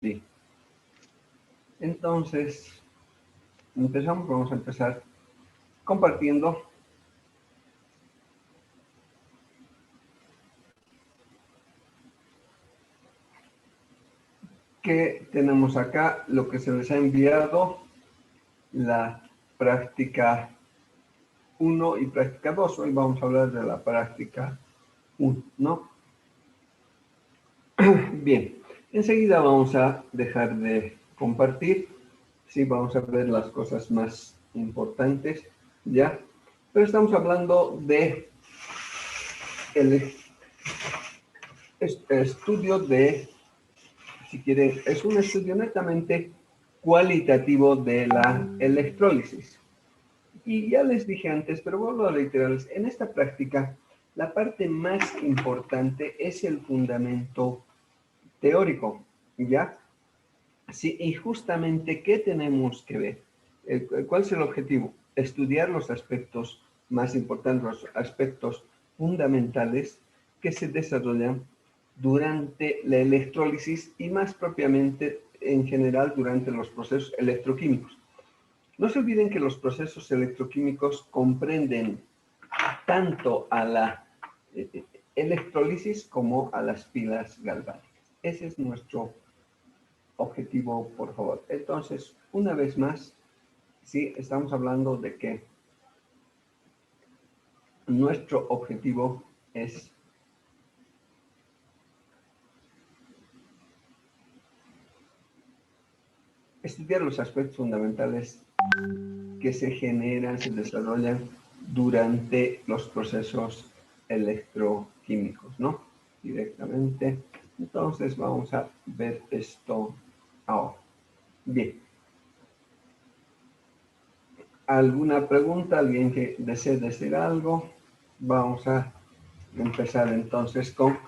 Sí. Entonces, vamos a empezar compartiendo que tenemos acá lo que se les ha enviado, la práctica 1 y práctica 2. Hoy vamos a hablar de la práctica 1, ¿no? Bien, enseguida vamos a dejar de compartir. Sí, vamos a ver las cosas más importantes, ¿ya? Pero estamos hablando de el estudio de, si quiere, es un estudio netamente cualitativo de la electrólisis. Y ya les dije antes, pero vuelvo a reiterarles, en esta práctica, la parte más importante es el fundamento teórico, ¿ya? Sí, y justamente, ¿qué tenemos que ver? ¿Cuál es el objetivo? Estudiar los aspectos más importantes, los aspectos fundamentales que se desarrollan durante la electrólisis y más propiamente, en general, durante los procesos electroquímicos. No se olviden que los procesos electroquímicos comprenden tanto a la electrólisis como a las pilas galvánicas. Ese es nuestro objetivo, por favor. Entonces, una vez más, sí, estamos hablando de que nuestro objetivo es estudiar los aspectos fundamentales que se generan, se desarrollan durante los procesos electroquímicos, ¿no? Directamente. Entonces, vamos a ver esto ahora. Bien. ¿Alguna pregunta? ¿Alguien que desee decir algo? Vamos a empezar entonces con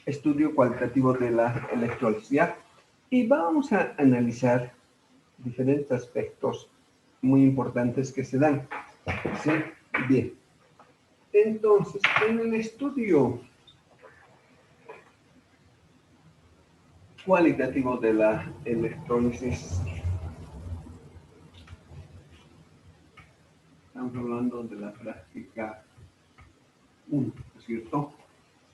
estudio cualitativo de la electrólisis, ¿ya? Y vamos a analizar diferentes aspectos muy importantes que se dan. ¿Sí? Bien. Entonces, en el estudio cualitativo de la electrólisis, estamos hablando de la práctica 1, ¿es cierto?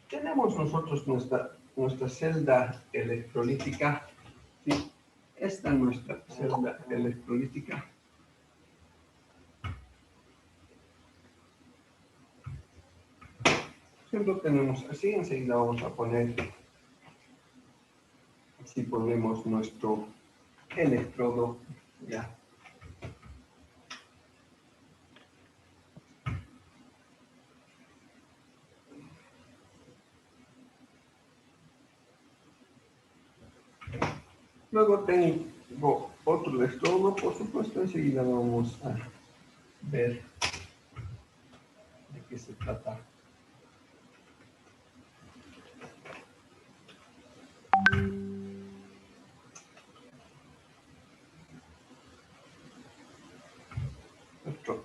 Tenemos nosotros nuestra celda electrolítica, ¿sí? Esta es nuestra celda electrolítica. Siempre lo tenemos así, enseguida vamos a poner, si ponemos nuestro electrodo, ya. Luego tengo otro electrodo, por supuesto, enseguida vamos a ver de qué se trata.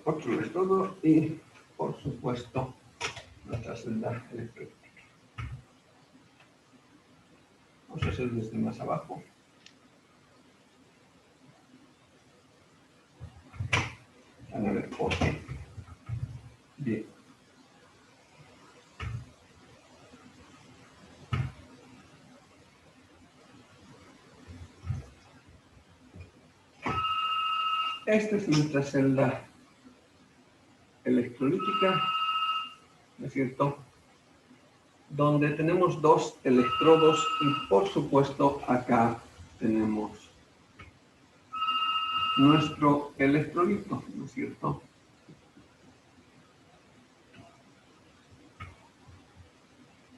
Otro electrodo y, por supuesto, nuestra celda electrólica. Vamos a hacer desde más abajo. A ver por qué. Bien. Esta es nuestra celda electrolítica, ¿no es cierto? Donde tenemos dos electrodos y, por supuesto, acá tenemos nuestro electrolito, ¿no es cierto?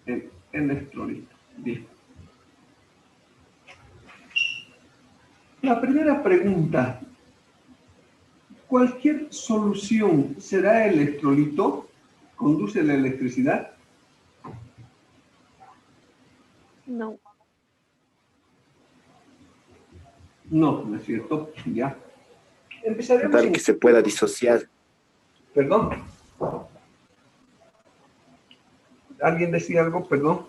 El electrolito. Bien. La primera pregunta: ¿cualquier solución será electrolito? ¿Conduce la electricidad? No. No, ¿no es cierto? Ya. Empezaremos Tal que se pueda disociar. Perdón. ¿Alguien decía algo? Perdón.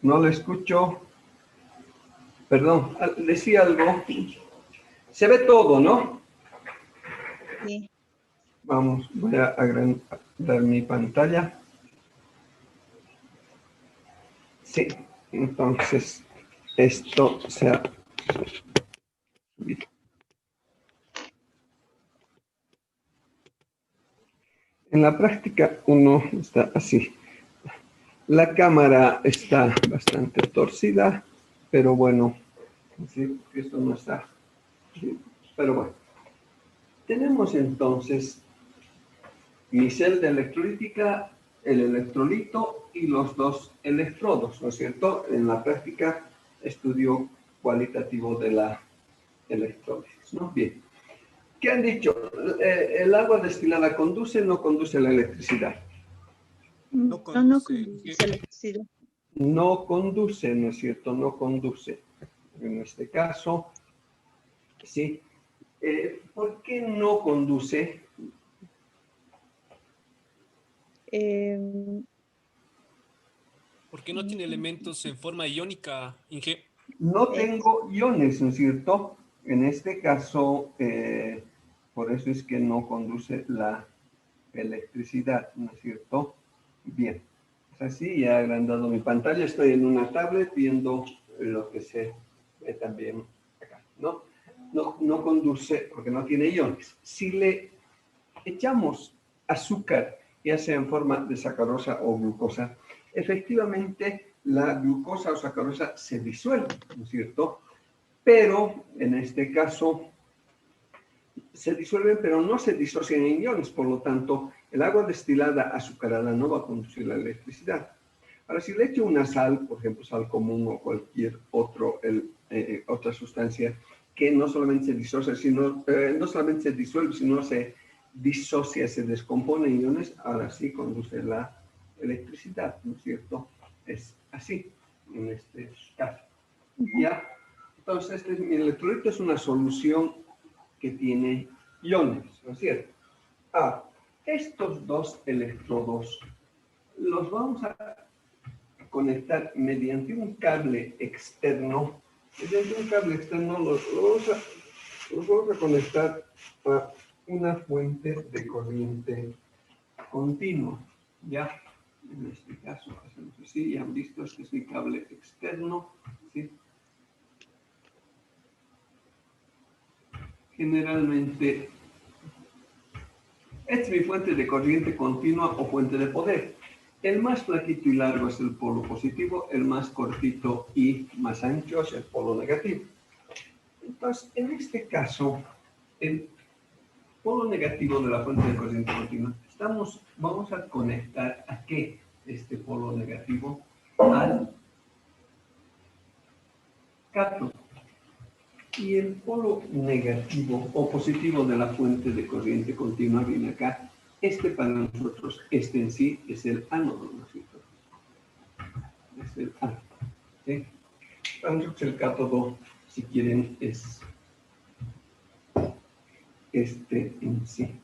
No lo escucho. Perdón, decía algo. Se ve todo, ¿no? Sí. Vamos, voy a agrandar mi pantalla. Sí, entonces esto se ha... En la práctica uno está así. La cámara está bastante torcida, pero bueno, sí, esto no está. Sí, pero bueno, tenemos entonces mi celda electrolítica, el electrolito y los dos electrodos, ¿no es cierto? En la práctica, estudio cualitativo de la electrólisis, ¿no? Bien. ¿Qué han dicho? ¿El agua destilada conduce o no conduce la electricidad? No conduce. conduce electricidad. No conduce, ¿no es cierto? No conduce. En este caso, sí. ¿Por qué no conduce? Porque no tiene elementos en forma iónica, Inge. No tengo iones, ¿no es cierto? En este caso, por eso es que no conduce la electricidad, ¿no es cierto? Bien. Es así, ya he agrandado mi pantalla. Estoy en una tablet viendo lo que se ve también acá, ¿no? No conduce porque no tiene iones. Si le echamos azúcar, ya sea en forma de sacarosa o glucosa, efectivamente la glucosa o sacarosa se disuelve, ¿no es cierto? Pero en este caso se disuelven, pero no se disocian en iones, por lo tanto, el agua destilada azucarada no va a conducir la electricidad. Ahora, si le echo una sal, por ejemplo, sal común o cualquier otra sustancia que no solamente se disocia, no solamente se disuelve, sino se disocia, se descompone en iones, ahora sí conduce la electricidad, ¿no es cierto? Es así, en este caso. ¿Ya? Entonces, mi electrolito es una solución que tiene iones, ¿no es cierto? Estos dos electrodos los vamos a conectar mediante un cable externo. Mediante un cable externo los vamos a conectar a una fuente de corriente continua. ¿Ya? En este caso hacemos así, ya han visto, este es mi cable externo, ¿sí? Generalmente, esta es mi fuente de corriente continua o fuente de poder. El más flaquito y largo es el polo positivo, el más cortito y más ancho es el polo negativo. Entonces, en este caso, el polo negativo de la fuente de corriente continua, vamos a conectar a qué este polo negativo al cátodo. Y el polo negativo o positivo de la fuente de corriente continua viene acá. Para nosotros, en sí es el ánodo, ¿no es cierto? Es el ánodo. ¿Sí? Para nosotros el cátodo, si quieren, es en sí.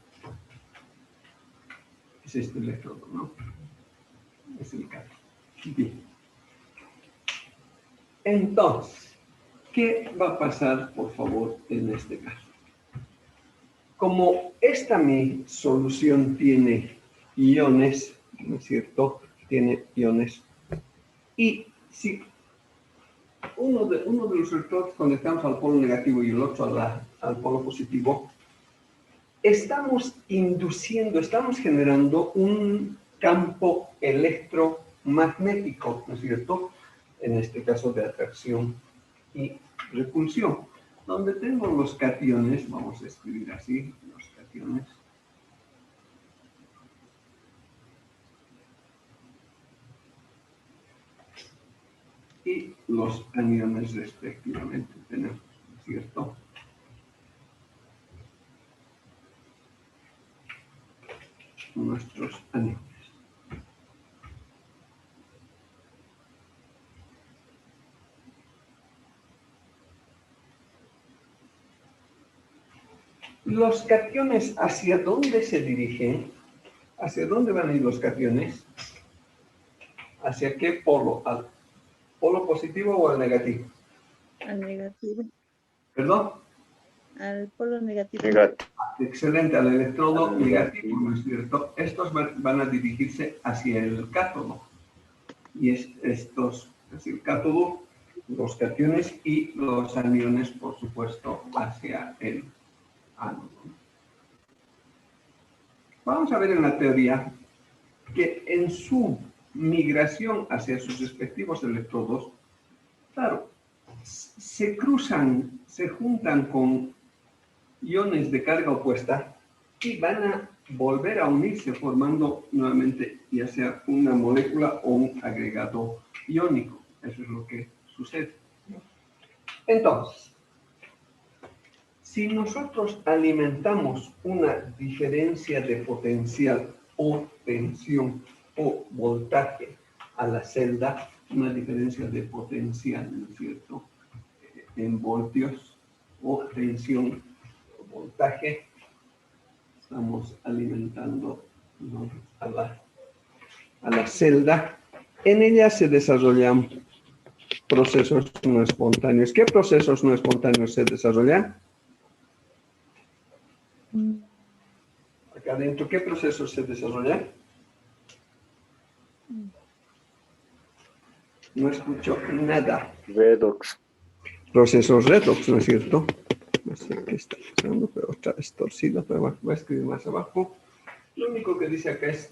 Es este electrodo, ¿no? Es el cátodo. Bien. Entonces, ¿qué va a pasar, por favor, en este caso? Como mi solución tiene iones, ¿no es cierto? Tiene iones. Y si uno de los electrodos conectamos al polo negativo y el otro al polo positivo, estamos generando un campo electromagnético, ¿no es cierto? En este caso de atracción y repulsión. Donde tengo los cationes, vamos a escribir así, los cationes. Y los aniones respectivamente tenemos, ¿no es cierto? Nuestros aniones. Los cationes, ¿hacia dónde se dirigen? ¿Hacia dónde van a ir los cationes? ¿Hacia qué polo? ¿Polo positivo o al negativo? Al negativo. ¿Perdón? Al polo negativo. Excelente, al electrodo negativo, ¿no es cierto? Estos van a dirigirse hacia el cátodo. Y estos, es decir, cátodo, los cationes y los aniones, por supuesto, hacia el ánodo. Vamos a ver en la teoría que en su migración hacia sus respectivos electrodos, claro, se cruzan, se juntan con iones de carga opuesta y van a volver a unirse formando nuevamente ya sea una molécula o un agregado iónico. Eso es lo que sucede. Entonces, si nosotros alimentamos una diferencia de potencial o tensión o voltaje a la celda, una diferencia de potencial, ¿no es cierto?, en voltios o tensión o voltaje, estamos alimentando, ¿no?, a la celda. En ella se desarrollan procesos no espontáneos. ¿Qué procesos no espontáneos se desarrollan? Acá adentro, ¿qué procesos se desarrollan? No escucho nada. Redox. Procesos redox, ¿no es cierto? No sé qué está pasando, pero otra vez torcido, pero voy a escribir más abajo. Lo único que dice acá es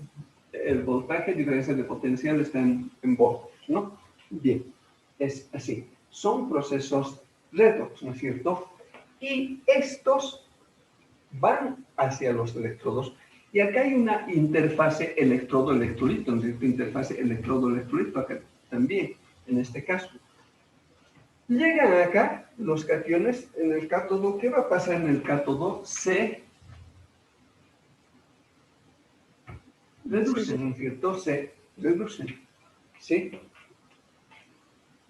el voltaje, diferencia de potencial está en voltios, ¿no? Bien, es así. Son procesos redox, ¿no es cierto? Y estos van hacia los electrodos. Y acá hay una interfase electrodo-electrolito, ¿no es cierto? Interfase electrodo-electrolito acá también, en este caso. Llegan acá los cationes en el cátodo. ¿Qué va a pasar en el cátodo? Se reducen, ¿no es cierto? Se reducen, ¿sí?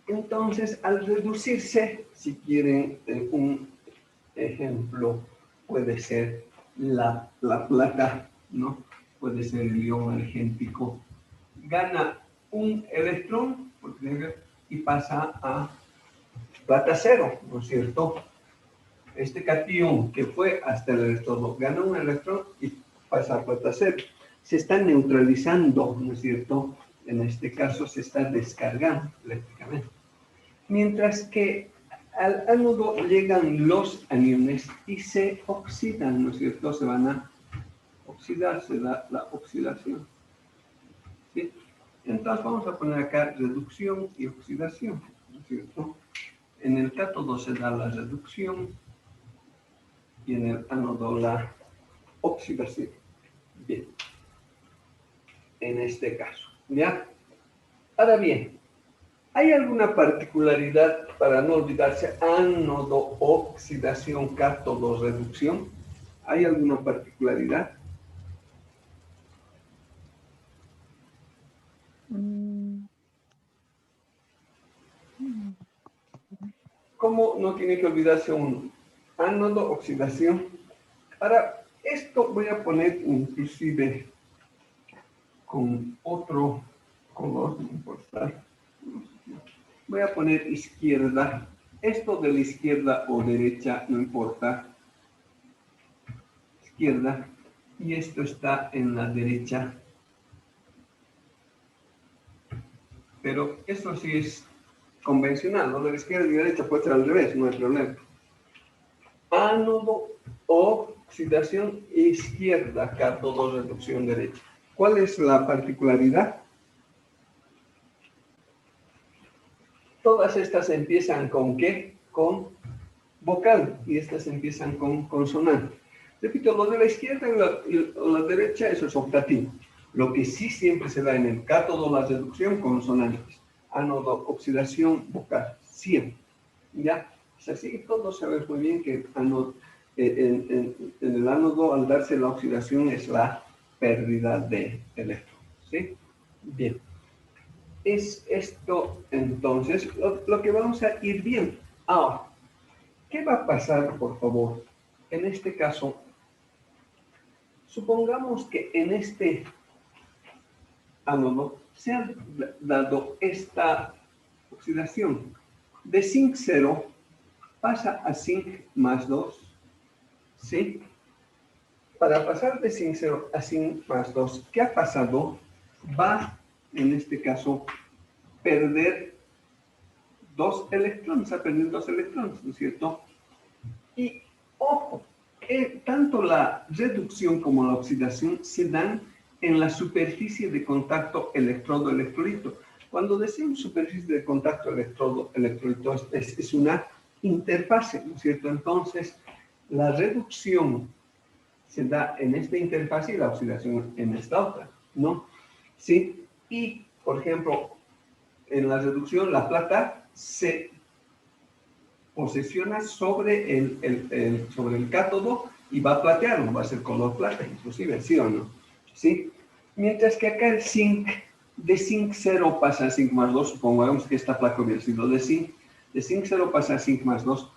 Entonces, al reducirse, si quieren un ejemplo, puede ser la plata, ¿no? Puede ser el ion argéntico. Gana un electrón y pasa a plata cero, ¿no es cierto? Este cation que fue hasta el electrodo gana un electrón y pasa a plata cero. Se está neutralizando, ¿no es cierto? En este caso se está descargando eléctricamente. Mientras que al ánodo llegan los aniones y se oxidan, ¿no es cierto? Se van a oxidar, se da la oxidación. ¿Sí? Entonces vamos a poner acá reducción y oxidación, ¿no es cierto? En el cátodo se da la reducción y en el ánodo la oxidación. Bien, en este caso, ¿ya? Ahora bien, ¿hay alguna particularidad para no olvidarse ánodo, oxidación, cátodo, reducción? ¿Hay alguna particularidad? ¿Cómo no tiene que olvidarse uno? Ánodo, oxidación. Ahora, esto voy a poner inclusive con otro color, no importa. Voy a poner izquierda. Esto de la izquierda o derecha, no importa. Izquierda. Y esto está en la derecha. Pero esto sí es convencional. Lo de la izquierda y derecha puede ser al revés, no hay problema. Ánodo, oxidación izquierda, cátodo, reducción derecha. ¿Cuál es la particularidad? Todas estas empiezan con ¿qué? Con vocal, y estas empiezan con consonante. Repito, lo de la izquierda y la derecha, eso es optativo. Lo que sí siempre se da en el cátodo, la reducción, consonantes. Ánodo, oxidación, vocal, siempre. ¿Ya? Es así que todos sabemos muy bien que en el ánodo, al darse la oxidación, es la pérdida de electrones. ¿Sí? Bien. Es esto, entonces, lo que vamos a ir viendo. Ahora, ¿qué va a pasar, por favor? En este caso, supongamos que en este ánodo se ha dado esta oxidación. De zinc 0 pasa a zinc más 2, ¿sí? Para pasar de zinc 0 a zinc más 2, ¿qué ha pasado? Va, en este caso, perder 2 electrones, a perder 2 electrones, ¿no es cierto? Y, ojo, tanto la reducción como la oxidación se dan en la superficie de contacto electrodo-electrolito. Cuando decimos superficie de contacto electrodo-electrolito, es una interfase, ¿no es cierto? Entonces, la reducción se da en esta interfase y la oxidación en esta otra, ¿no? ¿Sí? Y, por ejemplo, en la reducción, la plata se posiciona sobre el cátodo y va a platearlo, va a ser color plata, inclusive, ¿sí o no? ¿Sí? Mientras que acá el zinc, de zinc 0 pasa a zinc más 2, supongamos que esta placa hubiera sido de zinc 0 pasa a zinc más 2.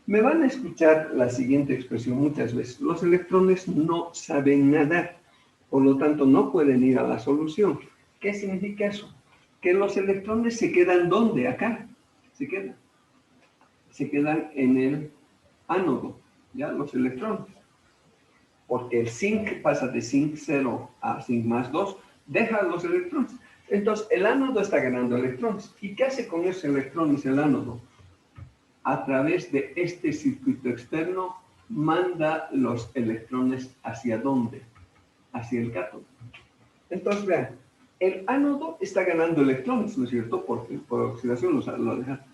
Me van a escuchar la siguiente expresión muchas veces: los electrones no saben nadar, por lo tanto no pueden ir a la solución. ¿Qué significa eso? Que los electrones se quedan ¿dónde? Acá. Se quedan en el ánodo, ¿ya? Los electrones. Porque el zinc pasa de zinc 0 a zinc más 2, deja los electrones. Entonces, el ánodo está ganando electrones. ¿Y qué hace con esos electrones el ánodo? A través de este circuito externo, manda los electrones ¿hacia dónde? Hacia el cátodo. Entonces, vean, el ánodo está ganando electrones, ¿no es cierto? Porque por oxidación lo deja.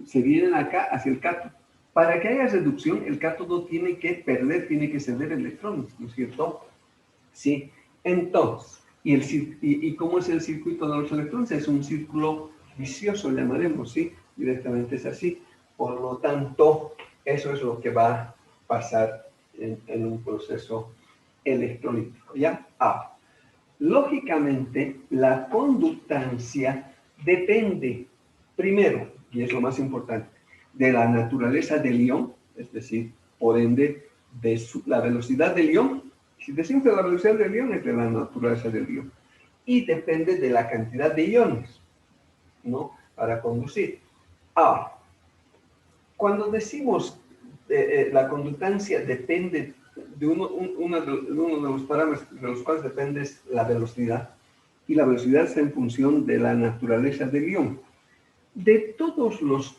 Se vienen acá hacia el cátodo. Para que haya reducción, el cátodo tiene que ceder electrones, ¿no es cierto? Sí. Entonces, ¿y cómo es el circuito de los electrones? Es un círculo vicioso, llamaremos, ¿sí? Directamente es así. Por lo tanto, eso es lo que va a pasar en un proceso electrolítico, ¿ya? Lógicamente, la conductancia depende, primero, y es lo más importante, de la naturaleza del ion, es decir, por ende, de la velocidad del ion. Si decimos que la velocidad del ion es de la naturaleza del ion. Y depende de la cantidad de iones, ¿no? Para conducir. Cuando decimos la conductancia depende de uno de los parámetros de los cuales depende es la velocidad, y la velocidad está en función de la naturaleza del ion. De todos los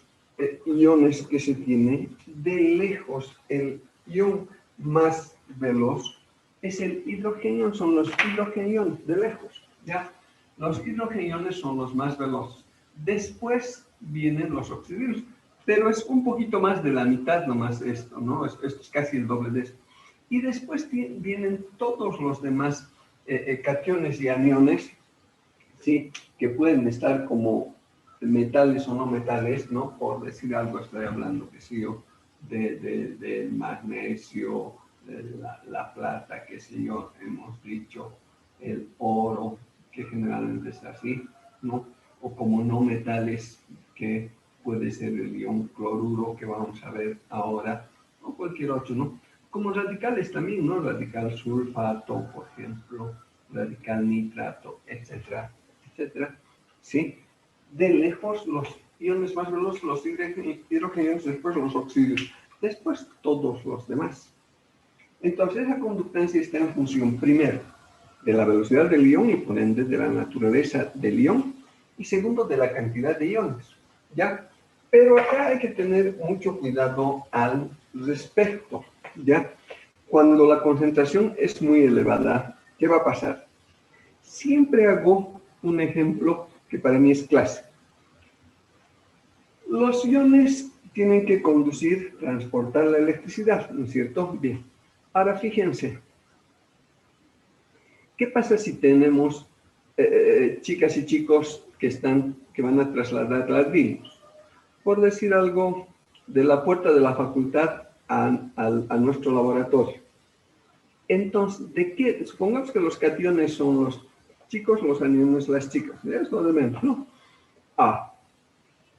iones que se tiene, de lejos el ion más veloz es el hidrogenio, son los hidrogeniones, de lejos, ¿ya? Los hidrogeniones son los más veloces. Después vienen los oxidillos, pero es un poquito más de la mitad nomás esto, ¿no? Esto es casi el doble de esto. Y después vienen todos los demás cationes y aniones, ¿sí? Que pueden estar como metales o no metales, ¿no? Por decir algo, estoy hablando, qué sé yo, del magnesio, de la plata, qué sé yo, hemos dicho, el oro, que generalmente es así, ¿no? O como no metales, que puede ser el ion cloruro, que vamos a ver ahora, o cualquier otro, ¿no? Como radicales también, ¿no? Radical sulfato, por ejemplo, radical nitrato, etcétera, etcétera, ¿sí? De lejos los iones más veloces, los hidrogenos, después los oxígenos, después todos los demás. Entonces esa conductancia está en función, primero, de la velocidad del ion y por ende de la naturaleza del ion, y segundo, de la cantidad de iones, ¿ya? Pero acá hay que tener mucho cuidado al respecto, ¿ya? Cuando la concentración es muy elevada, ¿qué va a pasar? Siempre hago un ejemplo que para mí es clásico. Los iones tienen que conducir, transportar la electricidad, ¿no es cierto? Bien. Ahora fíjense, ¿qué pasa si tenemos chicas y chicos que van a trasladar ladrillos? Por decir algo, de la puerta de la facultad a nuestro laboratorio. Entonces, supongamos que los cationes son los chicos, los aniones las chicas. Es lo de menos, ¿no?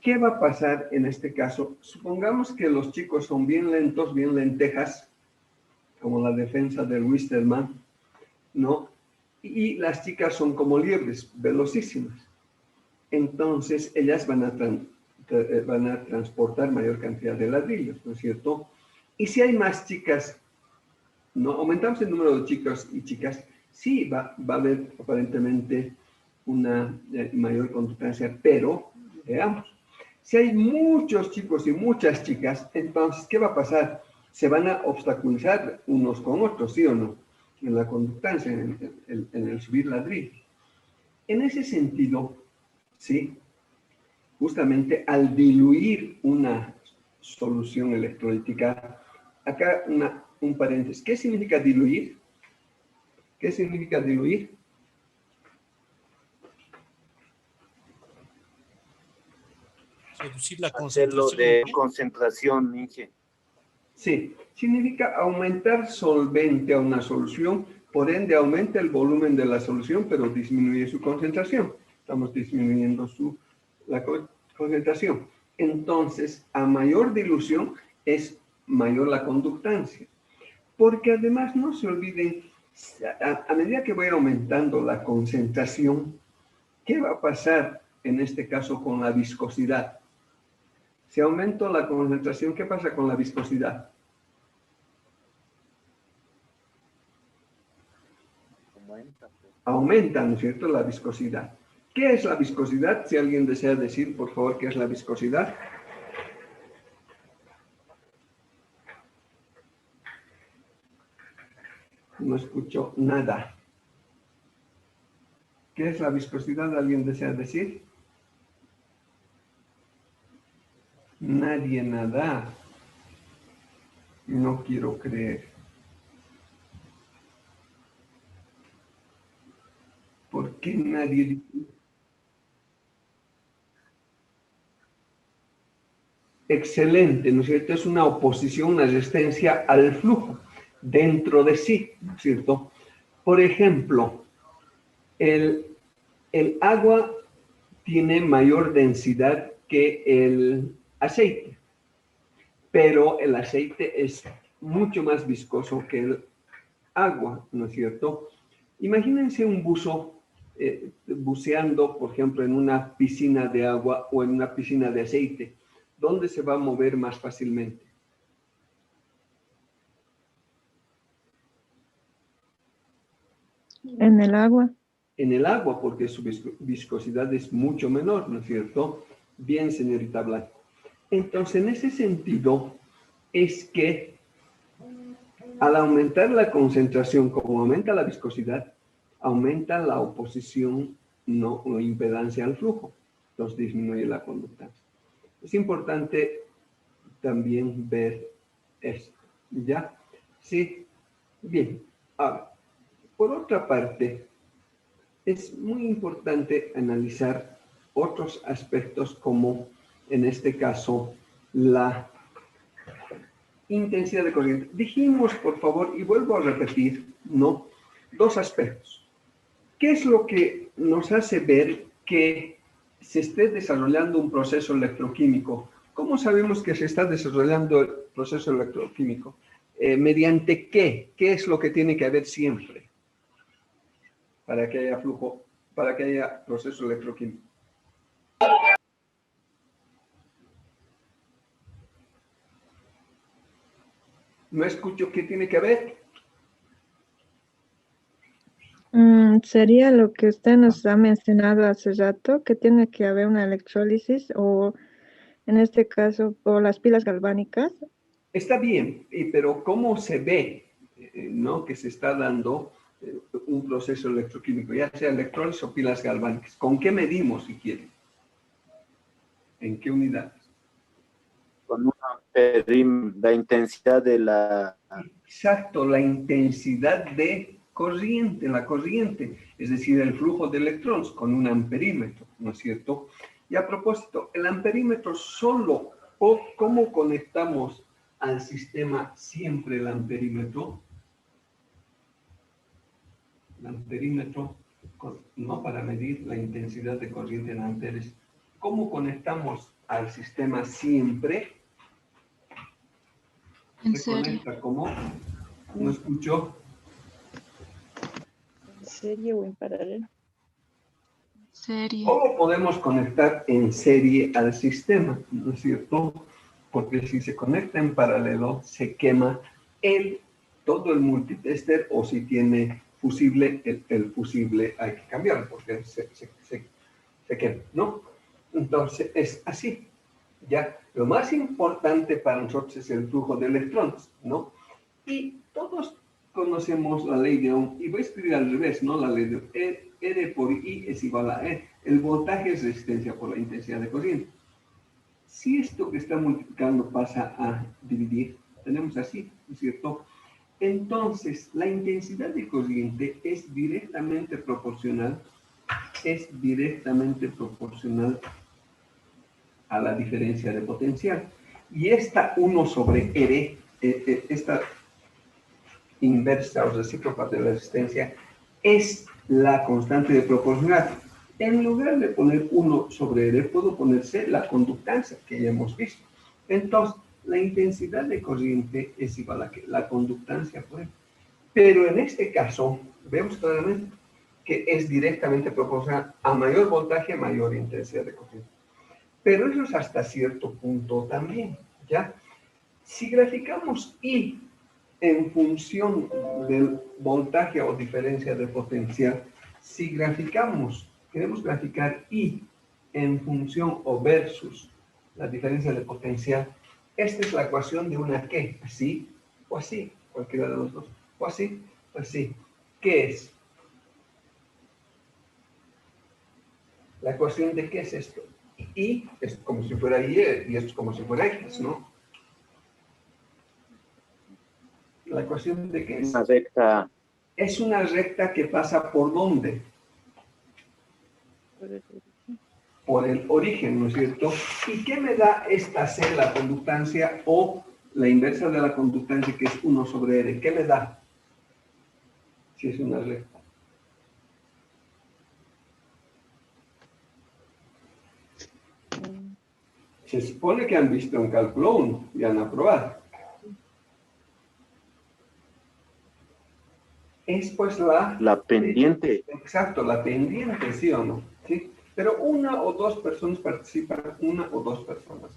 ¿Qué va a pasar en este caso? Supongamos que los chicos son bien lentos, bien lentejas, como la defensa del Wisterman, ¿no? Y las chicas son como liebres, velocísimas. entonces ellas van a transportar mayor cantidad de ladrillos, ¿no es cierto? Y si hay más chicas, ¿no? Aumentamos el número de chicos y chicas, sí va a haber aparentemente una mayor conductancia, pero, veamos, si hay muchos chicos y muchas chicas, entonces, ¿qué va a pasar? Se van a obstaculizar unos con otros, ¿sí o no? En la conductancia, en el subir ladrillo. En ese sentido, ¿sí? Justamente al diluir una solución electrolítica, acá un paréntesis. ¿Qué significa diluir? ¿Qué significa diluir? Reducir la Hacerlo concentración. de concentración, Inge. Sí, significa aumentar solvente a una solución, por ende aumenta el volumen de la solución, pero disminuye su concentración. Estamos disminuyendo la concentración. Entonces, a mayor dilución es mayor la conductancia. Porque además no se olviden, a medida que voy aumentando la concentración, ¿qué va a pasar en este caso con la viscosidad? Si aumento la concentración, ¿qué pasa con la viscosidad? Aumenta, ¿no es cierto?, la viscosidad. ¿Qué es la viscosidad? Si alguien desea decir, por favor, ¿qué es la viscosidad? No escucho nada. ¿Qué es la viscosidad? ¿Alguien desea decir? Nadie nada. No quiero creer. ¿Por qué nadie dice? Excelente, ¿no es cierto? Es una oposición, una resistencia al flujo dentro de sí, ¿no es cierto? Por ejemplo, el agua tiene mayor densidad que el aceite, pero el aceite es mucho más viscoso que el agua, ¿no es cierto? Imagínense un buzo buceando, por ejemplo, en una piscina de agua o en una piscina de aceite. ¿Dónde se va a mover más fácilmente? En el agua. En el agua, porque su viscosidad es mucho menor, ¿no es cierto? Bien, señorita Blanco. Entonces, en ese sentido, es que al aumentar la concentración, como aumenta la viscosidad, aumenta la oposición o impedancia al flujo. Entonces, disminuye la conductancia. Es importante también ver esto, ¿ya? Sí, bien. Ahora, por otra parte, es muy importante analizar otros aspectos como, en este caso, la intensidad de corriente. Dijimos, por favor, y vuelvo a repetir, ¿no? Dos aspectos. ¿Qué es lo que nos hace ver que se esté desarrollando un proceso electroquímico? ¿Cómo sabemos que se está desarrollando el proceso electroquímico? ¿Mediante qué? ¿Qué es lo que tiene que haber siempre para que haya flujo, para que haya proceso electroquímico? No escucho qué tiene que haber. Sería lo que usted nos ha mencionado hace rato, que tiene que haber una electrólisis o, en este caso, por las pilas galvánicas. Está bien, pero ¿cómo se ve, ¿no?, que se está dando un proceso electroquímico, ya sea electrólisis o pilas galvánicas? ¿Con qué medimos, si quieren? ¿En qué unidades? Con la intensidad de la... Exacto, la intensidad de corriente, la corriente, es decir, el flujo de electrones con un amperímetro, ¿no es cierto? Y a propósito, el amperímetro solo, o ¿cómo conectamos al sistema siempre el amperímetro? El amperímetro, ¿no?, para medir la intensidad de corriente en amperes. ¿Cómo conectamos al sistema siempre? En ¿Se serie. conecta cómo? ¿No escuchó? ¿En serie o en paralelo? Serie. ¿Cómo podemos conectar en serie al sistema? ¿No es cierto? Porque si se conecta en paralelo, se quema todo el multitester, o si tiene fusible, el fusible hay que cambiarlo porque se quema, ¿no? Entonces, es así. Ya, lo más importante para nosotros es el flujo de electrones, ¿no? Y todos conocemos la ley de Ohm, y voy a escribir al revés, ¿no? La ley de Ohm. R por I es igual a E. El voltaje es resistencia por la intensidad de corriente. Si esto que está multiplicando pasa a dividir, tenemos así, ¿no es cierto? Entonces, la intensidad de corriente es directamente proporcional a la diferencia de potencial. Y esta 1 sobre R, esta inversa o recíproca de la resistencia, es la constante de proporcionalidad. En lugar de poner 1 sobre R, puedo poner C, la conductancia que ya hemos visto. Entonces, la intensidad de corriente es igual a la conductancia por E. Pero en este caso, vemos claramente que es directamente proporcional a mayor voltaje, mayor intensidad de corriente. Pero eso es hasta cierto punto también, ¿ya? Si graficamos I en función del voltaje o diferencia de potencial, si queremos graficar I en función o versus la diferencia de potencial, esta es la ecuación de una ¿qué? Así o así, cualquiera de los dos, o así o así. ¿Qué es? La ecuación de ¿qué es esto? Y es como si fuera Y, y esto es como si fuera X, ¿no? La ecuación de ¿qué es? Una recta. Es una recta que pasa ¿por dónde? Por el origen, ¿no es cierto? ¿Y qué me da esta C, la conductancia, o la inversa de la conductancia, que es 1 sobre R? ¿Qué me da? Si es una recta. Se supone que han visto en cálculo 1 y han aprobado. Es pues La pendiente. Exacto, la pendiente, ¿sí o no? ¿Sí? Pero una o dos personas participan, una o dos personas.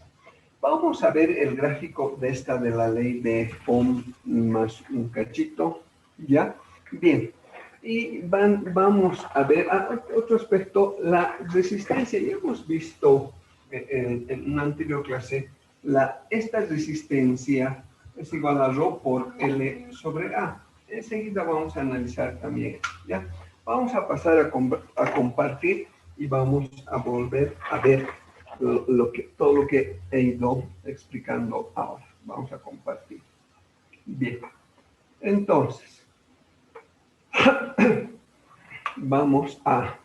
Vamos a ver el gráfico de esta de la ley de Ohm más un cachito, ¿ya? Bien. Y vamos a ver otro aspecto, la resistencia. Ya hemos visto en una anterior clase, esta resistencia es igual a ρ por L sobre A. Enseguida vamos a analizar también, ¿ya? Vamos a pasar a compartir y vamos a volver a ver todo lo que he ido explicando ahora. Vamos a compartir. Bien. Entonces, vamos a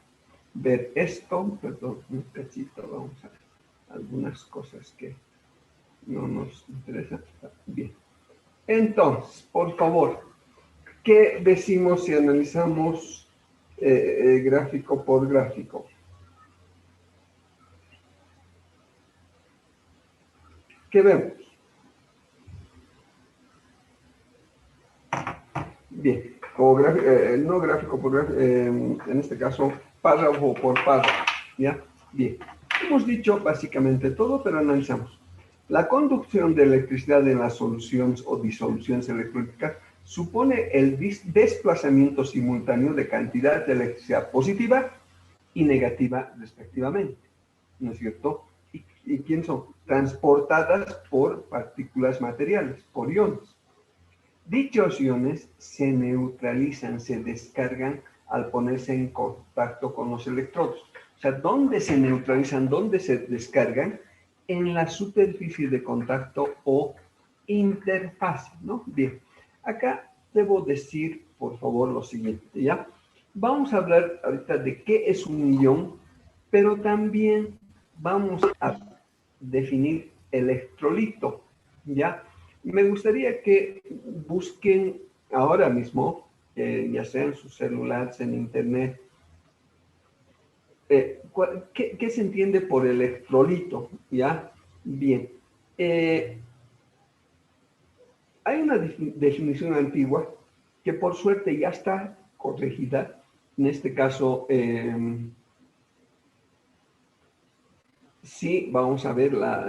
ver esto. Perdón, un cachito. Vamos a ver algunas cosas que no nos interesan. Bien. Entonces, por favor, ¿qué decimos si analizamos gráfico por gráfico? ¿Qué vemos? Bien, como no gráfico por gráfico, en este caso, párrafo por párrafo, ¿ya? Bien, hemos dicho básicamente todo, pero analizamos. La conducción de electricidad en las soluciones o disoluciones electrólicas supone el desplazamiento simultáneo de cantidad de electricidad positiva y negativa respectivamente, ¿no es cierto? ¿Y quién son? Transportadas por partículas materiales, por iones. Dichos iones se neutralizan, se descargan al ponerse en contacto con los electrodos. O sea, ¿dónde se neutralizan? ¿Dónde se descargan? En la superficie de contacto o interfase, ¿no? Bien, acá debo decir, por favor, lo siguiente, ¿ya? Vamos a hablar ahorita de qué es un ion, pero también vamos a definir electrolito, ¿ya? Me gustaría que busquen ahora mismo, ya sea en sus celulares, en internet, ¿qué se entiende por electrolito? ¿Ya? Bien. Hay una definición antigua que por suerte ya está corregida. En este caso, sí vamos a ver la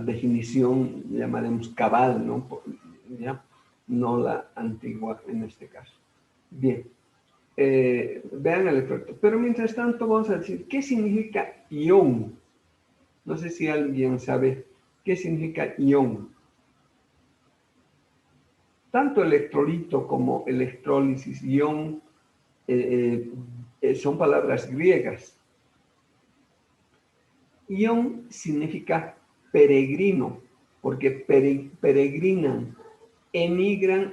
definición, llamaremos cabal, ¿no? ¿Ya? No la antigua en este caso. Bien, vean el efecto. Pero mientras tanto vamos a decir, ¿qué significa ion? No sé si alguien sabe qué significa ion. Tanto electrolito como electrólisis, ion, son palabras griegas. Ion significa peregrino, porque peregrinan, emigran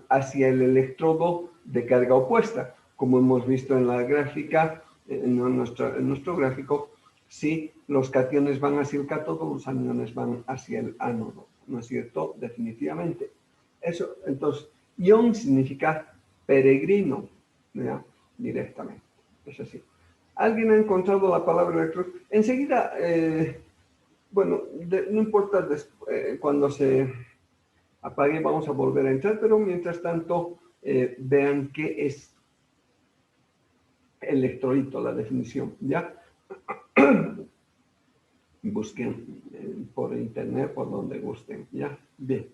hacia el electrodo de carga opuesta, como hemos visto en la gráfica, en nuestro gráfico. Si los cationes van hacia el cátodo, los aniones van hacia el ánodo, ¿no es cierto? Definitivamente. Eso, entonces, ion significa peregrino, ¿ya? Directamente. Es así. ¿Alguien ha encontrado la palabra electrón? Enseguida, bueno, no importa cuando se apague, vamos a volver a entrar, pero mientras tanto, vean qué es electrolito, la definición, ¿ya? Busquen por internet, por donde gusten, ¿ya? Bien.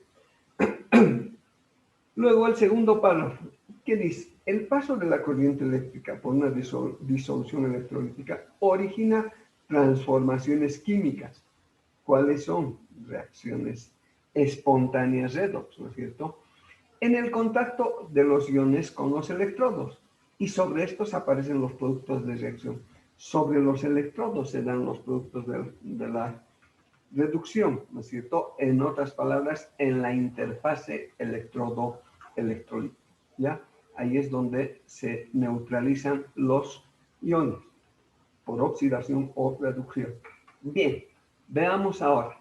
Luego el segundo párrafo, ¿qué dice? El paso de la corriente eléctrica por una disolución electrolítica origina transformaciones químicas. ¿Cuáles son? Reacciones espontáneas redox, ¿no es cierto? En el contacto de los iones con los electrodos. Y sobre estos aparecen los productos de reacción. Sobre los electrodos se dan los productos de la reducción, ¿no es cierto? En otras palabras, en la interfase electrodo-electrolito, ¿ya? Ahí es donde se neutralizan los iones por oxidación o reducción. Bien, veamos ahora.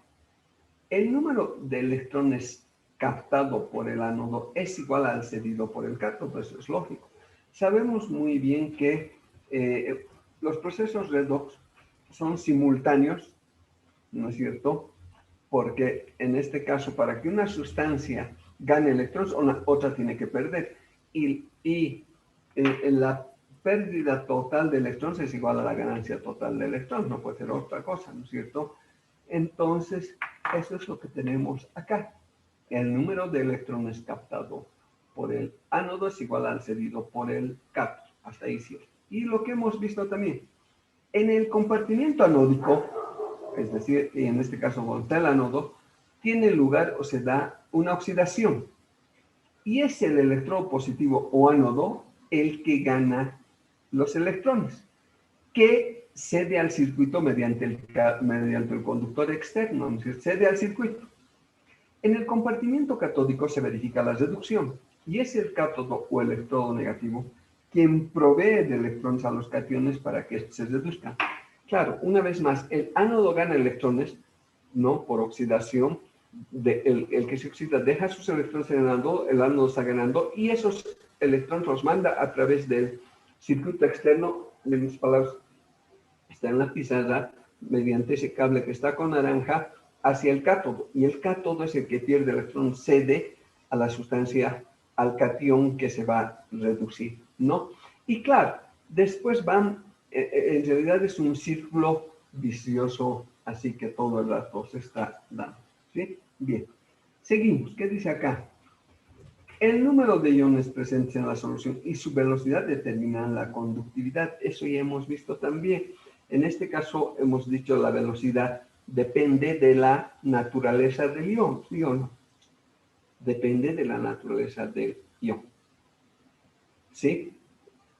El número de electrones captado por el ánodo es igual al cedido por el cátodo, eso es lógico. Sabemos muy bien que los procesos redox son simultáneos, ¿no es cierto? Porque en este caso, para que una sustancia gane electrones, otra tiene que perder. Y la pérdida total de electrones es igual a la ganancia total de electrones, no puede ser otra cosa, ¿no es cierto? Entonces, eso es lo que tenemos acá. El número de electrones captado por el ánodo es igual al cedido por el cátodo. Hasta ahí sí. Y lo que hemos visto también, en el compartimiento anódico, es decir, en este caso donde el ánodo, tiene lugar o se da una oxidación. Y es el electrodo positivo o ánodo el que gana los electrones, que cede al circuito mediante el conductor externo, ¿no es cierto? Cede al circuito. En el compartimiento catódico se verifica la reducción, y es el cátodo o electrodo negativo quien provee de electrones a los cationes para que estos se reduzcan. Claro, una vez más, el ánodo gana electrones, ¿no? Por oxidación, el que se oxida deja sus electrones en el ánodo está ganando, y esos electrones los manda a través del circuito externo, en mis palabras, está en la pizarra, mediante ese cable que está con naranja, hacia el cátodo. Y el cátodo es el que pierde electrón, cede a la sustancia, al cation que se va a reducir, ¿no? Y claro, después van, en realidad es un círculo vicioso, así que todo el rato se está dando, ¿sí? Bien, seguimos. ¿Qué dice acá? El número de iones presentes en la solución y su velocidad determinan la conductividad. Eso ya hemos visto también. En este caso hemos dicho la velocidad depende de la naturaleza del ion, ¿sí o no? Depende de la naturaleza del ion, ¿sí?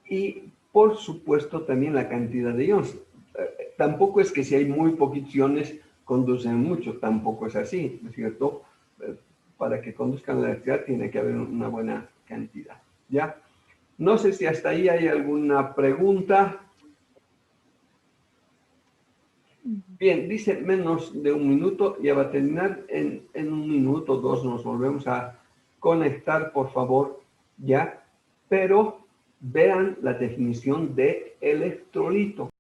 Y por supuesto también la cantidad de iones. Tampoco es que si hay muy poquitos iones conducen mucho, tampoco es así, ¿no es cierto? Para que conduzcan la electricidad tiene que haber una buena cantidad, ¿ya? No sé si hasta ahí hay alguna pregunta. Bien, dice menos de un minuto, ya va a terminar. En un minuto o dos nos volvemos a conectar, por favor, ¿ya? Pero vean la definición de electrolito.